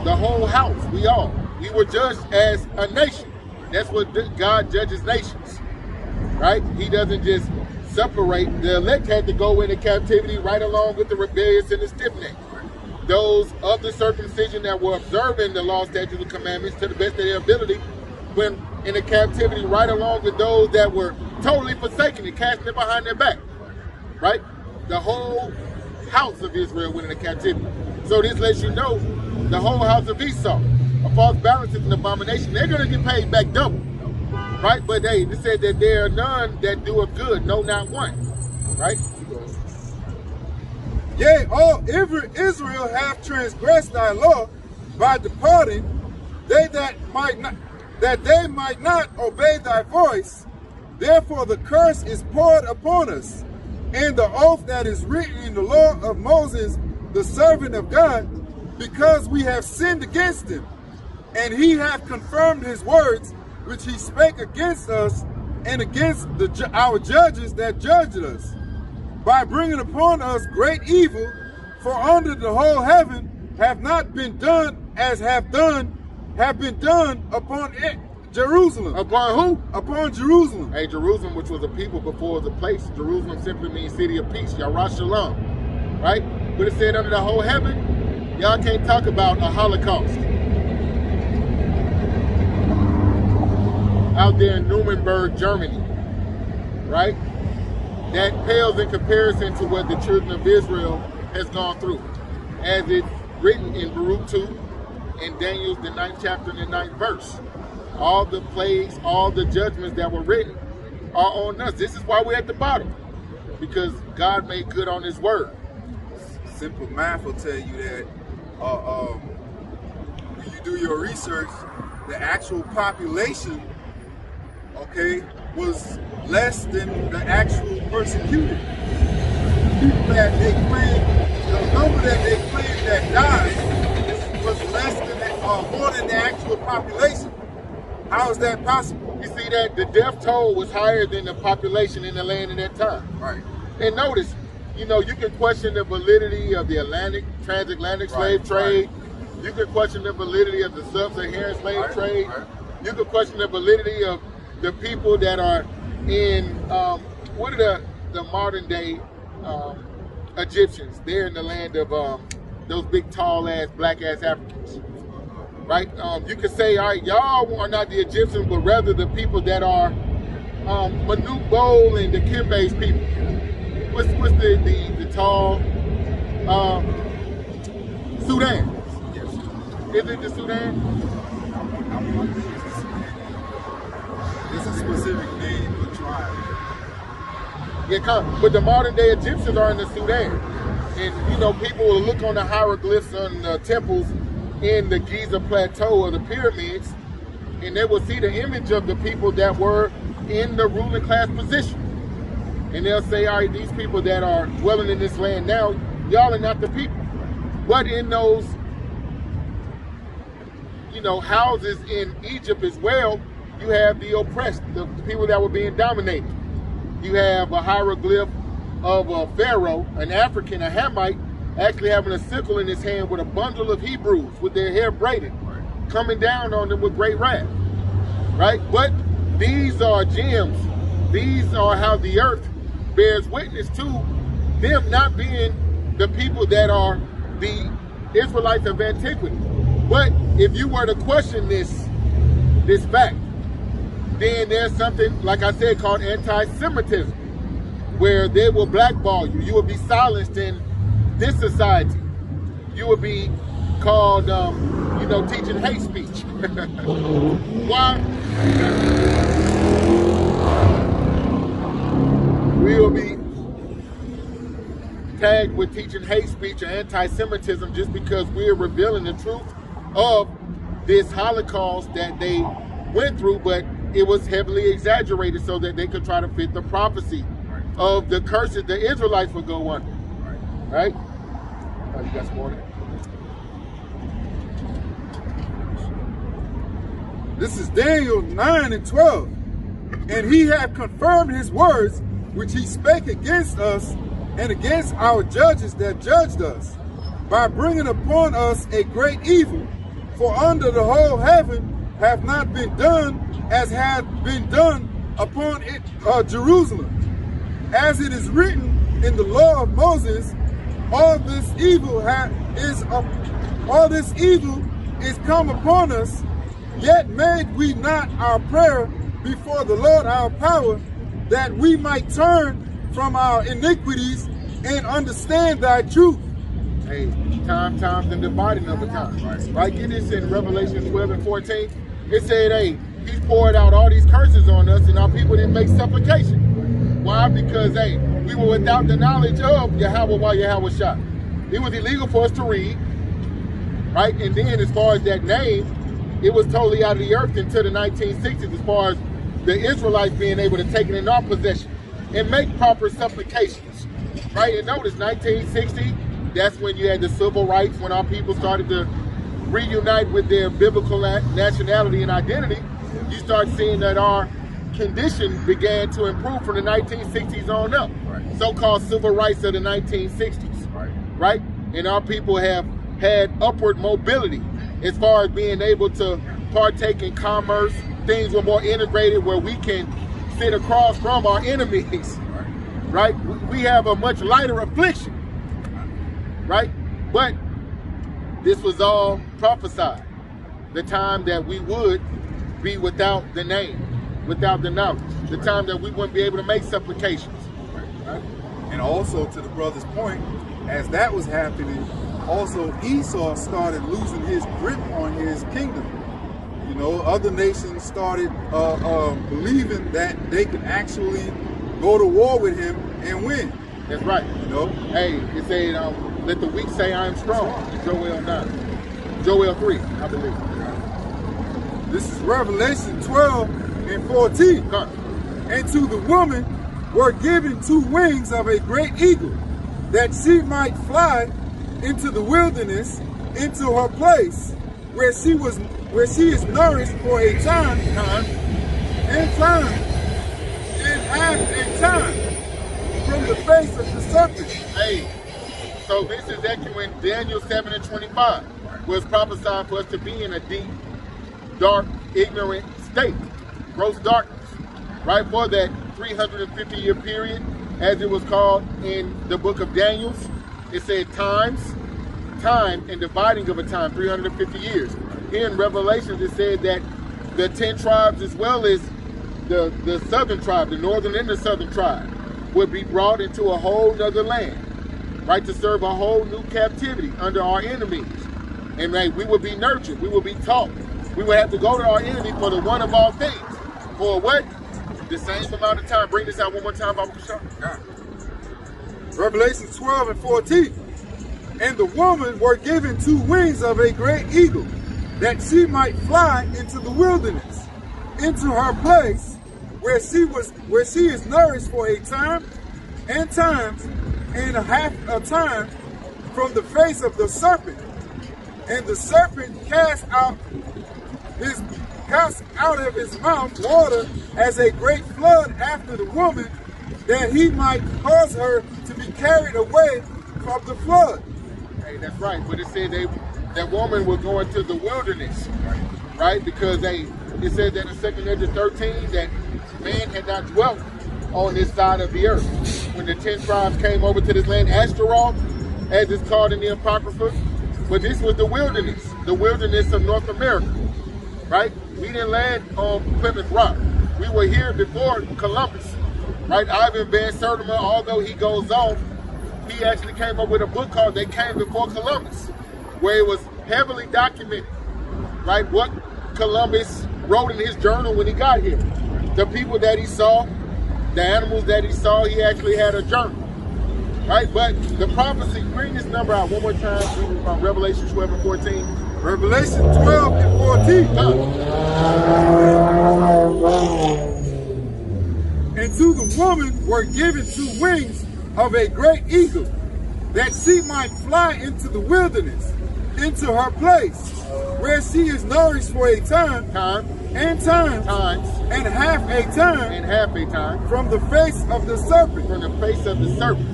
the whole house, we were judged as a nation. That's what God judges nations, right? He doesn't just separate. The elect had to go into captivity right along with the rebellious and the stiff-necked. Those of the circumcision that were observing the law, statutes, and commandments to the best of their ability went into captivity right along with those that were totally forsaking it, casting it behind their back. Right? The whole house of Israel went into captivity. So this lets you know the whole house of Esau, a false balance is an abomination. They're going to get paid back double. Right? But they said that there are none that doeth good, no, not one. Right? Yea, all Israel have transgressed thy law by departing, that they might not obey thy voice. Therefore the curse is poured upon us, and the oath that is written in the law of Moses, the servant of God, because we have sinned against him. And he hath confirmed his words, which he spake against us and against our judges that judged us, by bringing upon us great evil, for under the whole heaven have not been done as have been done upon it, Jerusalem. Upon who? Upon Jerusalem. Hey, Jerusalem, which was a people before it was a place. Jerusalem simply means city of peace, Yarashalam. Right? But it said under the whole heaven, y'all can't talk about a Holocaust. Out there in Nuremberg, Germany. Right? That pales in comparison to what the children of Israel has gone through. As it's written in Baruch 2, in Daniel, the 9th chapter and the 9th verse. All the plagues, all the judgments that were written are on us. This is why we're at the bottom. Because God made good on his word. Simple math will tell you that when you do your research, the actual population, okay, was less than the actual persecuted. People that they claim, the number that they claim that died was less than more than the actual population. How is that possible? You see that the death toll was higher than the population in the land at that time. Right. And notice, you know, you can question the validity of the transatlantic slave trade. Right. You can question the validity of the sub-Saharan slave trade. Right. You can question the validity of the people that are in, what are the modern day Egyptians? They're in the land of those big, tall ass, black ass Africans. Right? You could say, all right, y'all are not the Egyptians, but rather the people that are Manute Bol and the Kimbe's people. What's the tall Sudan? Yes. Is it the Sudan? It's a specific name for tribe. Yeah, but the modern day Egyptians are in the Sudan. And you know, people will look on the hieroglyphs on the temples in the Giza Plateau or the pyramids, and they will see the image of the people that were in the ruling class position. And they'll say, all right, these people that are dwelling in this land now, y'all are not the people. But in those, you know, houses in Egypt as well, you have the oppressed, the people that were being dominated. You have a hieroglyph of a pharaoh, an African, a Hamite, actually having a sickle in his hand with a bundle of Hebrews with their hair braided, coming down on them with great wrath. Right? But these are gems. These are how the earth bears witness to them not being the people that are the Israelites of antiquity. But if you were to question this fact, then there's something, like I said, called anti-Semitism, where they will blackball you. You will be silenced in this society. You will be called, you know, teaching hate speech. Why? We will be tagged with teaching hate speech or anti-Semitism just because we're revealing the truth of this Holocaust that they went through, but it was heavily exaggerated so that they could try to fit the prophecy of the curses the Israelites would go under. Right? You got some more? This is Daniel 9 and 12. And he hath confirmed his words, which he spake against us and against our judges that judged us, by bringing upon us a great evil. For under the whole heaven have not been done as had been done upon it, Jerusalem. as it is written in the law of Moses, all this evil is come upon us, yet made we not our prayer before the Lord our power, that we might turn from our iniquities and understand thy truth. Hey, times and dividing of a time. Right? Get this in Revelation 12 and 14. It said, hey, he's poured out all these curses on us and our people didn't make supplication. Why? Because, hey, we were without the knowledge of Yahweh while Yahweh shot. It was illegal for us to read, right? And then as far as that name, it was totally out of the earth until the 1960s as far as the Israelites being able to take it in our possession and make proper supplications, right? And notice 1960, that's when you had the civil rights, when our people started to reunite with their biblical nationality and identity. You start seeing that our condition began to improve from the 1960s on up. So-called civil rights of the 1960s, right? And our people have had upward mobility as far as being able to partake in commerce. Things were more integrated where we can sit across from our enemies, right? We have a much lighter affliction, right? But this was all prophesied. The time that we would be without the name, without the knowledge. The time that we wouldn't be able to make supplications. Right? And also to the brother's point, as that was happening, also Esau started losing his grip on his kingdom. You know, other nations started believing that they could actually go to war with him and win. That's right. You know? Hey, it said, let the weak say I am strong. Joel 9. Joel 3, I believe. This is Revelation 12 and 14. Come. And to the woman were given 2 wings of a great eagle, that she might fly into the wilderness, into her place, where she is nourished for a time, and half a time from the face of the serpent. Hey, so this is echoing Daniel 7 and 25, where it's prophesied for us to be in a deep, dark, ignorant state, gross darkness, right? For that 350-year period, as it was called in the book of Daniel. It said time, and dividing of a time, 350 years. Here in Revelations, it said that the 10 tribes, as well as the southern tribe, the northern and the southern tribe, would be brought into a whole nother land, right, to serve a whole new captivity under our enemies. And right, we would be nurtured, we would be taught. We would have to go to our enemy for the one of all things. For what? The same amount of time. Bring this out one more time, Baba Kishar. Revelation 12 and 14. And the woman were given 2 wings of a great eagle, that she might fly into the wilderness, into her place, where she is nourished for a time, and half a time from the face of the serpent. And the serpent cast out of his mouth water as a great flood after the woman, that he might cause her to be carried away from the flood. Hey, that's right. But it said that woman was going to the wilderness, right? Because it says that in 2 Ezra 13 that man had not dwelt on this side of the earth. When the 10 tribes came over to this land, Ashtaroth, as it's called in the Apocrypha, but this was the wilderness of North America, right? We didn't land on Plymouth Rock. We were here before Columbus, right? Ivan Van Sertima, although he goes on, he actually came up with a book called They Came Before Columbus, where it was heavily documented, right? What Columbus wrote in his journal when he got here. The people that he saw, the animals that he saw, he actually had a journal, right? But the prophecy, bring this number out one more time from Revelation 12 and 14. Revelation 12 and 14. And to the woman were given 2 wings of a great eagle, that she might fly into the wilderness, into her place, where she is nourished for a time, and half a time, from the face of the serpent. From the face of the serpent,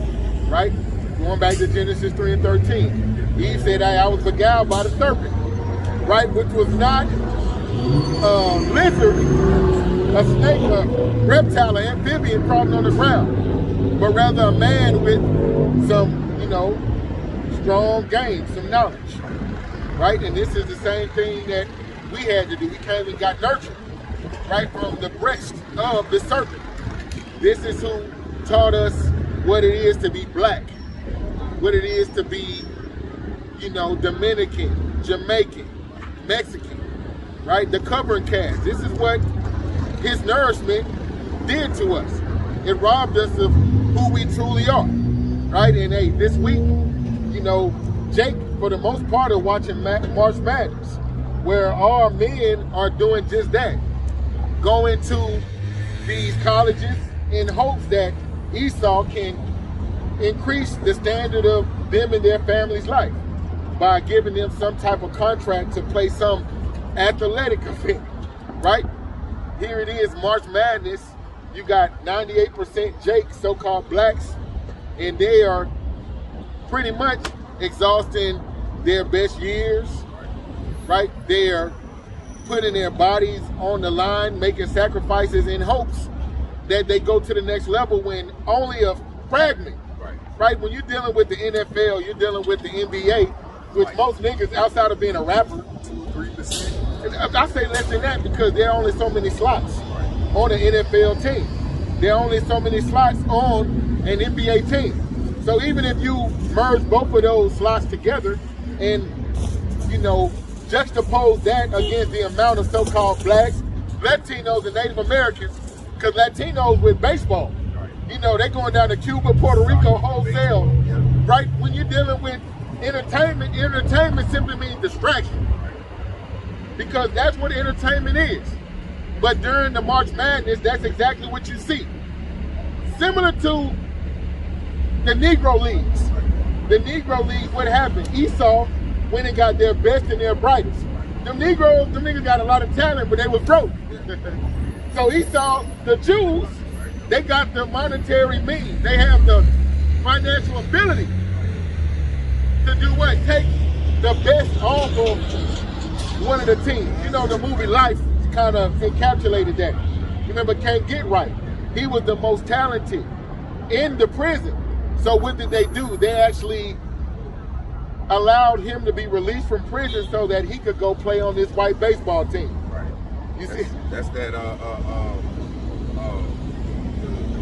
right? Going back to Genesis 3 and 13. Eve said, I was beguiled by the serpent, right? Which was not a lizard, a snake, a reptile, an amphibian crawling on the ground. rather a man with some, strong game, some knowledge, right? And this is the same thing that we had to do. We came and got nurtured, right, from the breast of the serpent. This is who taught us what it is to be black, what it is to be, Dominican, Jamaican, Mexican, right? The covering cast. This is what his nourishment did to us. It robbed us of who we truly are, right? And hey, this week, Jake, for the most part, are watching March Madness, where our men are doing just that, going to these colleges in hopes that Esau can increase the standard of them and their family's life by giving them some type of contract to play some athletic event, right? Here it is, March Madness. You got 98% Jake, so-called blacks, and they are pretty much exhausting their best years, right? They are putting their bodies on the line, making sacrifices in hopes that they go to the next level when only a fragment, right? When you're dealing with the NFL, you're dealing with the NBA, which most niggas, outside of being a rapper, 2-3%. I say less than that because there are only so many slots on an NFL team. There are only so many slots on an NBA team. So even if you merge both of those slots together and, juxtapose that against the amount of so-called blacks, Latinos, and Native Americans, because Latinos with baseball, they're going down to Cuba, Puerto Rico, wholesale, right? When you're dealing with entertainment simply means distraction, because that's what entertainment is. But during the March Madness, that's exactly what you see. Similar to the Negro Leagues. The Negro Leagues, what happened? Esau went and got their best and their brightest. Them niggas got a lot of talent, but they was broke. So Esau, the Jews, they got the monetary means. They have the financial ability to do what? Take the best off of one of the teams. The movie Life kind of encapsulated that. You remember Can't Get Right? He was the most talented in the prison. So what did they do? They actually allowed him to be released from prison so that he could go play on this white baseball team. Right. You see? That's that the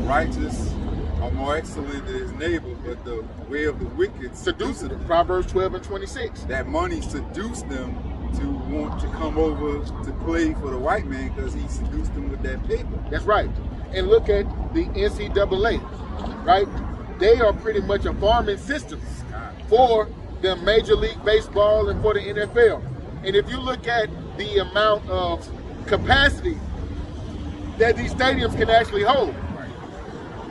righteous are more excellent than his neighbor, but the way of the wicked seduces them. Proverbs 12:26. That money seduced them to want to come over to play for the white man because he seduced them with that paper. That's right. And look at the NCAA, right? They are pretty much a farming system for the Major League Baseball and for the NFL. And if you look at the amount of capacity that these stadiums can actually hold,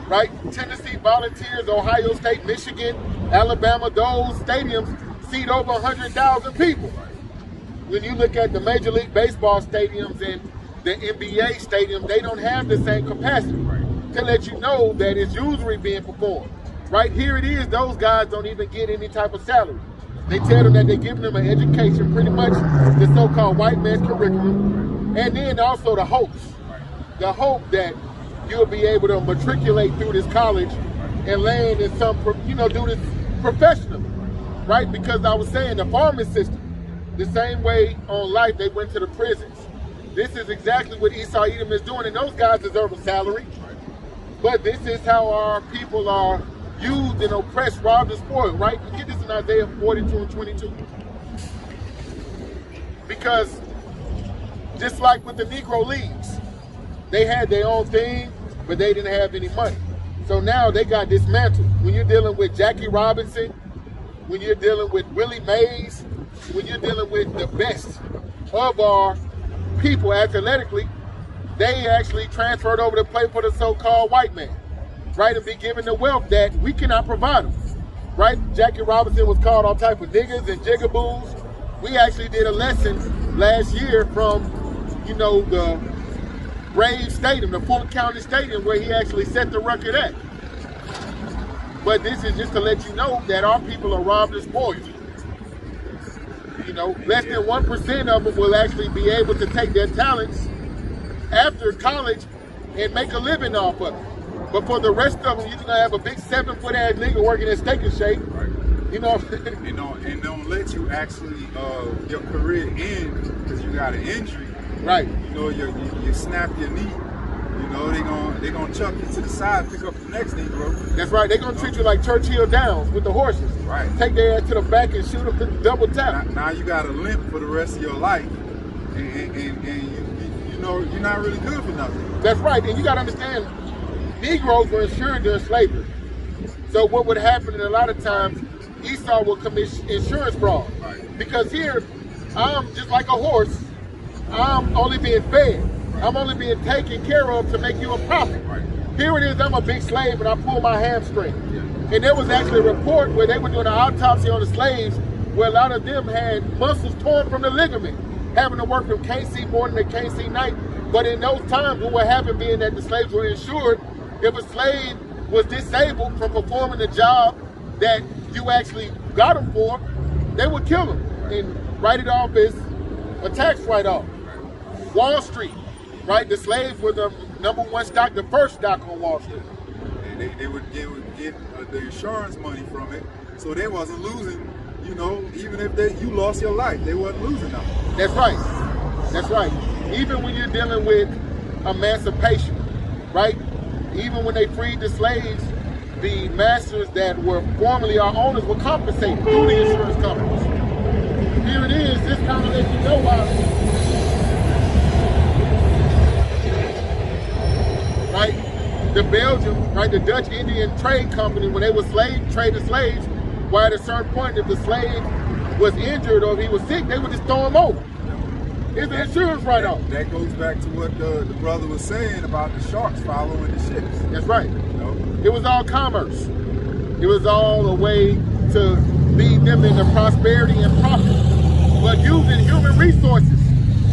right? Tennessee Volunteers, Ohio State, Michigan, Alabama, those stadiums seat over 100,000 people. When you look at the Major League Baseball stadiums and the NBA stadiums, they don't have the same capacity to let you know that it's usually being performed. Right here it is, those guys don't even get any type of salary. They tell them that they're giving them an education, pretty much the so-called white man's curriculum, and then also the hope that you'll be able to matriculate through this college and land in some, do this professionally, right? Because I was saying the farming system, the same way on Life they went to the prisons. This is exactly what Esau Edom is doing, and those guys deserve a salary. But this is how our people are used and oppressed, robbed, and spoiled, right? You get this in Isaiah 42:22. Because just like with the Negro Leagues, they had their own thing, but they didn't have any money. So now they got dismantled. When you're dealing with Jackie Robinson, when you're dealing with Willie Mays, when you're dealing with the best of our people athletically, they actually transferred over to play for the so-called white man, right? And be given the wealth that we cannot provide them, right? Jackie Robinson was called all type of niggas and jigaboos. We actually did a lesson last year from, the Braves Stadium, the Fulton County Stadium, where he actually set the record at. But this is just to let you know that our people are robbed and spoiled. Less than 1% of them will actually be able to take their talents after college and make a living off of it. But for the rest of them, you're gonna have a big 7-foot ass nigga working at Steak and Shake. Right. You know, and don't let you actually your career end because you got an injury. right? You know, you snap your knee. You know, they gonna chuck you to the side, pick up the next Negro. That's right. They're gonna treat you like Churchill Downs with the horses. Right. Take their ass to the back and shoot them with double tap. Now you got a limp for the rest of your life, and you know you're not really good for nothing. That's right. And you gotta understand, Negroes were insured during slavery. So what would happen, and a lot of times, Esau will commit insurance fraud. Right. Because here, I'm just like a horse. I'm only being fed. I'm only being taken care of to make you a profit. Right. Here it is, I'm a big slave and I pull my hamstring. And there was actually a report where they were doing an autopsy on the slaves where a lot of them had muscles torn from the ligament, having to work from KC morning to KC night. But in those times, what would happen being that the slaves were insured, if a slave was disabled from performing the job that you actually got him for, they would kill him and write it off as a tax write-off. Wall Street, right? The slaves were the #1 stock, the first stock on Wall Street. And they would get the insurance money from it, so they wasn't losing. You know, even if you lost your life, they wasn't losing nothing. That's right. That's right. Even when you're dealing with emancipation, right? Even when they freed the slaves, the masters that were formerly our owners were compensated through the insurance companies. Here it is. This kind of lets you know why. Right? The Belgium, right, the Dutch Indian Trade Company, when they were trading slaves, why at a certain point, if the slave was injured or if he was sick, they would just throw him over. It's an insurance write-off. That goes back to what the brother was saying about the sharks following the ships. That's right. You know? It was all commerce. It was all a way to lead them into prosperity and profit, but using human resources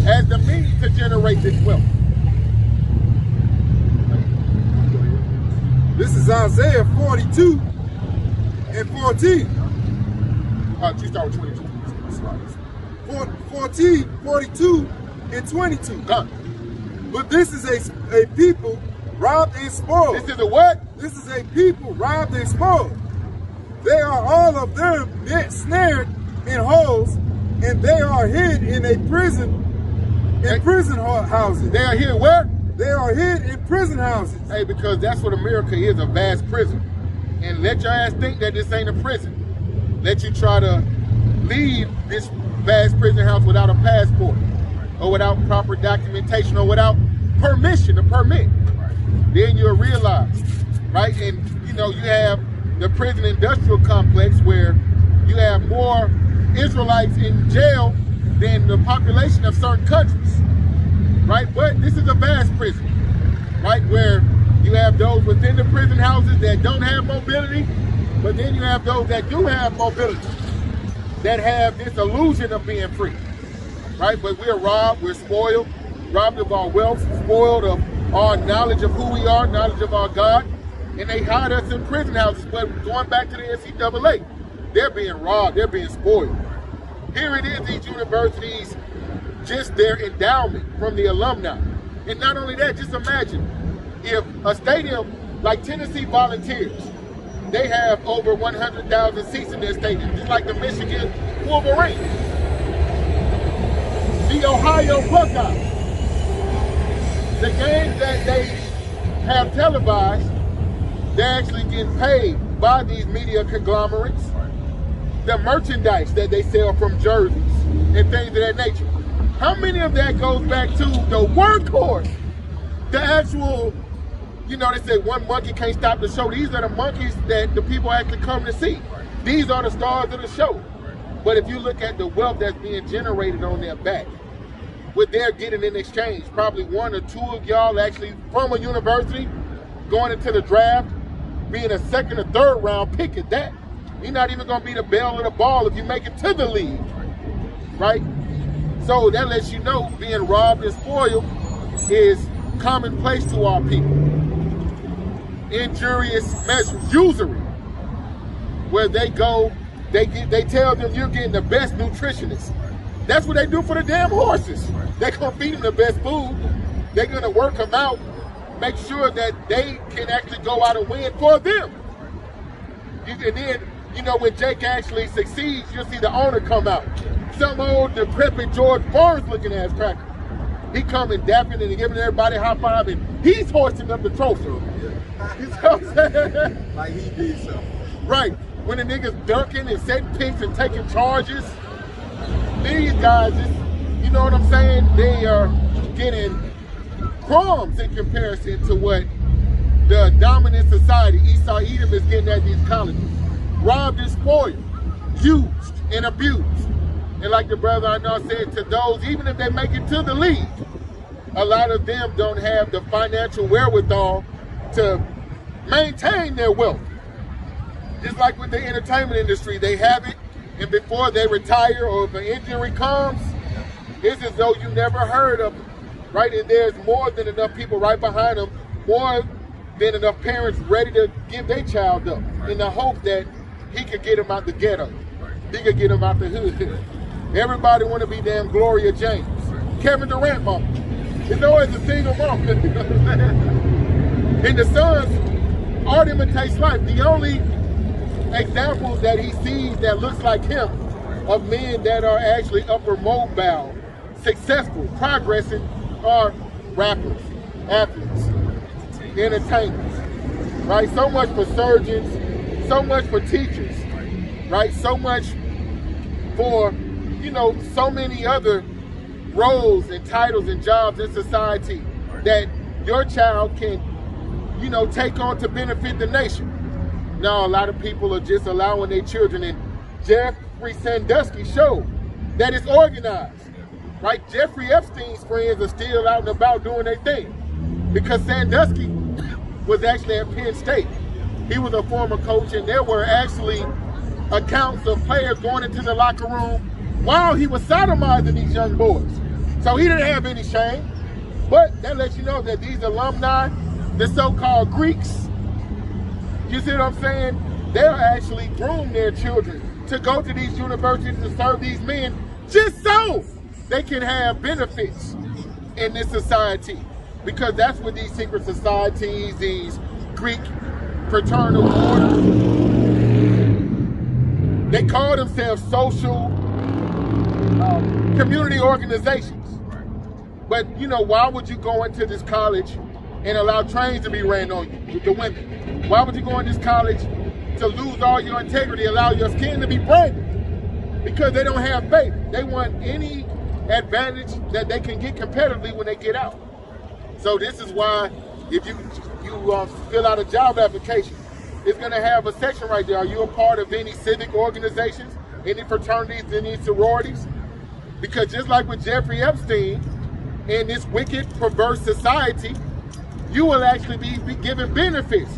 as the means to generate this wealth. This is Isaiah 42 and 14. You start with 22. 14, 42, and 22. Huh. But this is a people robbed and spoiled. This is a what? This is a people robbed and spoiled. They are all of them snared in holes, and they are hid in a prison, prison houses. They are here where? They are hid in prison houses. Hey, because that's what America is, a vast prison. And let your ass think that this ain't a prison. Let you try to leave this vast prison house without a passport, or without proper documentation, or without permission, a permit. Then you'll realize, right? And you know, you have the prison industrial complex where you have more Israelites in jail than the population of certain countries, right? But this is a vast prison, right? Where you have those within the prison houses that don't have mobility, but then you have those that do have mobility, that have this illusion of being free, right? But we're robbed, we're spoiled, robbed of our wealth, spoiled of our knowledge of who we are, knowledge of our God, and they hide us in prison houses. But going back to the NCAA, they're being robbed, they're being spoiled. Here it is, these universities, just their endowment from the alumni. And not only that, just imagine if a stadium like Tennessee Volunteers, they have over 100,000 seats in their stadium, just like the Michigan Wolverines. The Ohio Buckeyes, the games that they have televised, they're actually getting paid by these media conglomerates. The merchandise that they sell from jerseys and things of that nature. How many of that goes back to the workhorse? The actual, you know, they say one monkey can't stop the show. These are the monkeys that the people actually come to see. These are the stars of the show. But if you look at the wealth that's being generated on their back, what they're getting in exchange, probably one or two of y'all actually from a university going into the draft, being a second or third round pick at that. You're not even gonna be the belle of the ball if you make it to the league, right? So that lets you know being robbed and spoiled is commonplace to our people. Injurious measures, usury, where they go, they tell them you're getting the best nutritionist. That's what they do for the damn horses. They're gonna feed them the best food. They're gonna work them out, make sure that they can actually go out and win for them. And then, you know, when Jake actually succeeds, you'll see the owner come out. Some old decrepit George Barnes looking ass cracker. He coming dapping and giving everybody high five, and he's hoisting up the trophy. You know what I'm saying? Like he did something. Right. When the niggas dunking and setting picks and taking charges, these guys, you know what I'm saying? They are getting crumbs in comparison to what the dominant society, Esau Edom, is getting at these colleges. Robbed and spoiled, used and abused. And like the brother I know said, to those, even if they make it to the league, a lot of them don't have the financial wherewithal to maintain their wealth. Just like with the entertainment industry, they have it, and before they retire or if an injury comes, it's as though you never heard of them, right? And there's more than enough people right behind them, more than enough parents ready to give their child up in the hope that he could get him out the ghetto. He could get him out the hood. Everybody want to be damn Gloria James. Kevin Durant mama. It's always a single mom. And the sons, art imitates life. The only examples that he sees that looks like him of men that are actually upper mobile, successful, progressing, are rappers, athletes, entertainers, right? So much for surgeons, so much for teachers, right? So much for, you know, so many other roles and titles and jobs in society that your child can, you know, take on to benefit the nation. Now, a lot of people are just allowing their children, and Jeffrey Sandusky showed that it's organized, right? Jeffrey Epstein's friends are still out and about doing their thing because Sandusky was actually at Penn State. He was a former coach, and there were actually accounts of players going into the locker room while he was sodomizing these young boys. So he didn't have any shame. But that lets you know that these alumni, the so-called Greeks, you see what I'm saying? They'll actually groom their children to go to these universities to serve these men just so they can have benefits in this society. Because that's what these secret societies, these Greek fraternal orders, they call themselves social community organizations. But, you know, why would you go into this college and allow trains to be ran on you with the women? Why would you go in this college to lose all your integrity, allow your skin to be branded? Because they don't have faith. They want any advantage that they can get competitively when they get out. So this is why if you fill out a job application, it's going to have a section right there. Are you a part of any civic organizations, any fraternities, any sororities? Because just like with Jeffrey Epstein, in this wicked, perverse society, you will actually be given benefits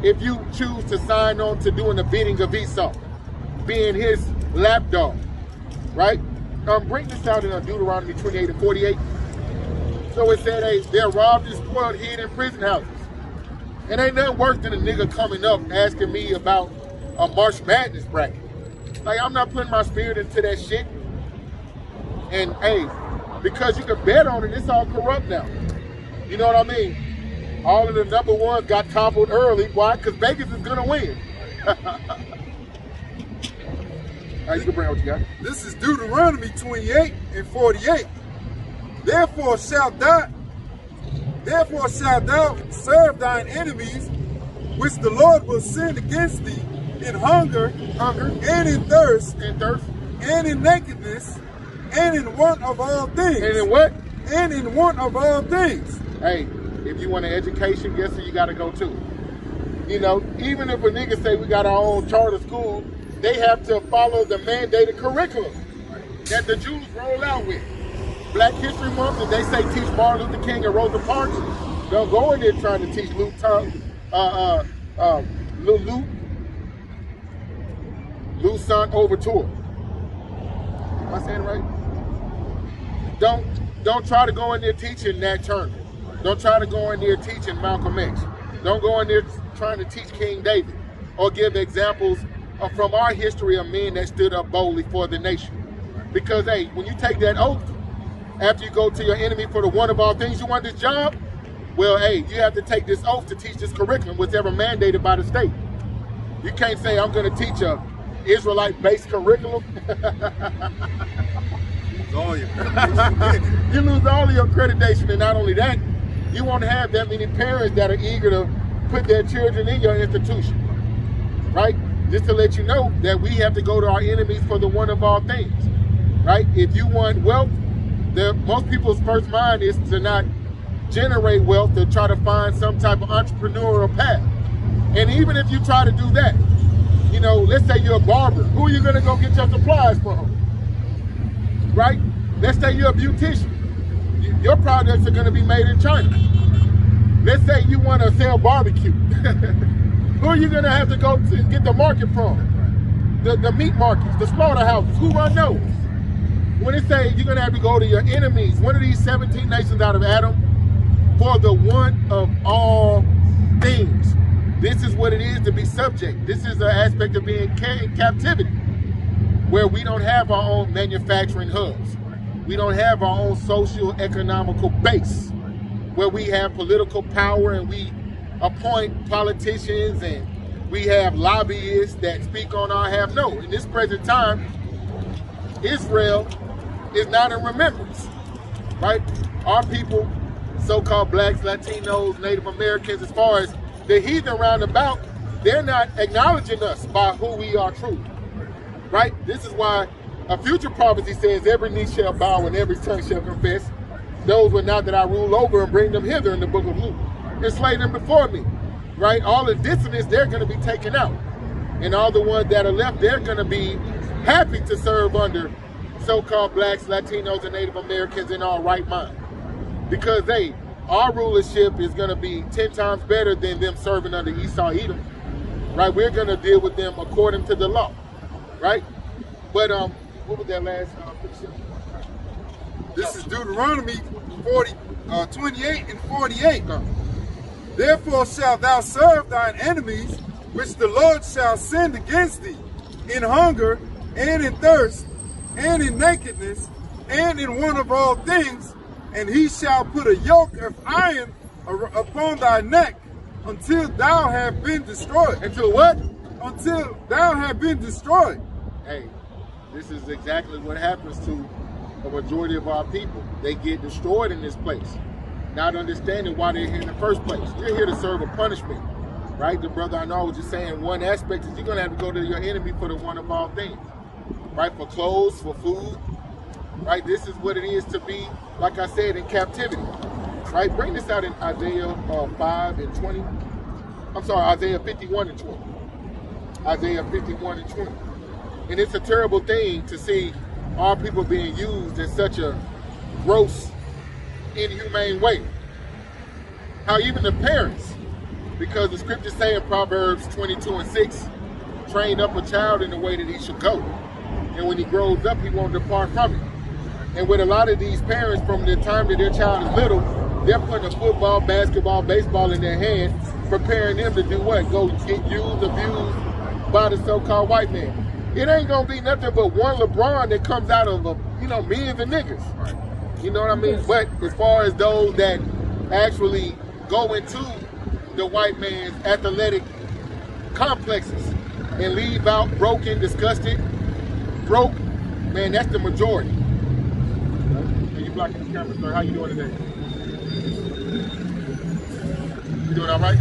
if you choose to sign on to doing the bidding of Esau, being his lapdog, right? Bring this out in Deuteronomy 28 and 48. So it said, hey, they're robbed and spoiled, hid in prison houses. And ain't nothing worse than a nigga coming up asking me about a March Madness bracket. Like, I'm not putting my spirit into that shit. And hey, because you can bet on it, it's all corrupt now. You know what I mean? All of the number ones got toppled early. Why? Because Vegas is gonna win. All right, you can bring out what you got. This is Deuteronomy 28 and 48. Therefore shalt thou serve thine enemies, which the Lord will send against thee in hunger, and in thirst, and in nakedness, and in want of all things. And in what? And in want of all things. Hey, if you want an education, guess where you gotta go to? You know, even if a nigga say we got our own charter school, they have to follow the mandated curriculum that the Jews roll out with. Black History Month, and they say teach Martin Luther King and Rosa Parks, don't go in there trying to teach Lou Sant Overture. Am I saying it right? Don't try to go in there teaching Nat Turner. Don't try to go in there teaching Malcolm X. Don't go in there trying to teach King David or give examples from our history of men that stood up boldly for the nation. Because, hey, when you take that oath, after you go to your enemy for the one of all things, you want this job, Well, hey, you have to take this oath to teach this curriculum, whatever mandated by the state. You can't say I'm going to teach a Israelite-based curriculum. You lose all of your accreditation, and not only that, you won't have that many parents that are eager to put their children in your institution, right? Just to let you know that we have to go to our enemies for the one of all things, right? If you want wealth, most people's first mind is to not generate wealth, to try to find some type of entrepreneurial path. And even if you try to do that, you know, let's say you're a barber, who are you going to go get your supplies from? Right? Let's say you're a beautician. Your products are going to be made in China. Let's say you want to sell barbecue. Who are you going to have to go to get the market from? The meat markets, the slaughterhouses. Who run those? When it say you're going to have to go to your enemies, one of these 17 nations out of Adam, for the one of all things. This is what it is to be subject. This is an aspect of being in captivity, where we don't have our own manufacturing hubs. We don't have our own social economical base, where we have political power and we appoint politicians and we have lobbyists that speak on our behalf. No, in this present time, Israel is not in remembrance, right? Our people, so-called blacks, Latinos, Native Americans, as far as the heathen roundabout, they're not acknowledging us by who we are truly, right? This is why a future prophecy says every knee shall bow and every tongue shall confess. Those were not that I rule over and bring them hither in the book of Luke. Enslave them before me, right? All the dissidents, they're going to be taken out. And all the ones that are left, they're going to be happy to serve under so-called blacks, Latinos, and Native Americans in our right mind. Because our rulership is going to be 10 times better than them serving under Esau Edom, right? We're going to deal with them according to the law, right? But what was that last picture? This is Deuteronomy 28 and 48. Therefore shalt thou serve thine enemies, which the Lord shall send against thee, in hunger, and in thirst, and in nakedness, and in want of all things, and he shall put a yoke of iron upon thy neck, until thou have been destroyed. Until what? Until thou have been destroyed. Hey, this is exactly what happens to a majority of our people. They get destroyed in this place, not understanding why they're here in the first place. You're here to serve a punishment, right? The brother I know was just saying one aspect is you're going to have to go to your enemy for the one of all things, right? For clothes, for food, right? This is what it is to be, like I said, in captivity, right? Bring this out in Isaiah 5 and 20. I'm sorry, Isaiah 51 and 20. Isaiah 51 and 20. And it's a terrible thing to see our people being used in such a gross, inhumane way. How even the parents, because the scriptures say in Proverbs 22 and 6, train up a child in the way that he should go. And when he grows up, he won't depart from it. And with a lot of these parents, from the time that their child is little, they're putting a football, basketball, baseball in their hand, preparing them to do what? Go get used, abused by the so-called white man. It ain't gonna be nothing but one LeBron that comes out of, millions of niggas. You know what I mean? But as far as those that actually go into the white man's athletic complexes and leave out broken, disgusted, broke, man, that's the majority. Hey, you blocking the camera, sir. How you doing today? You doing all right?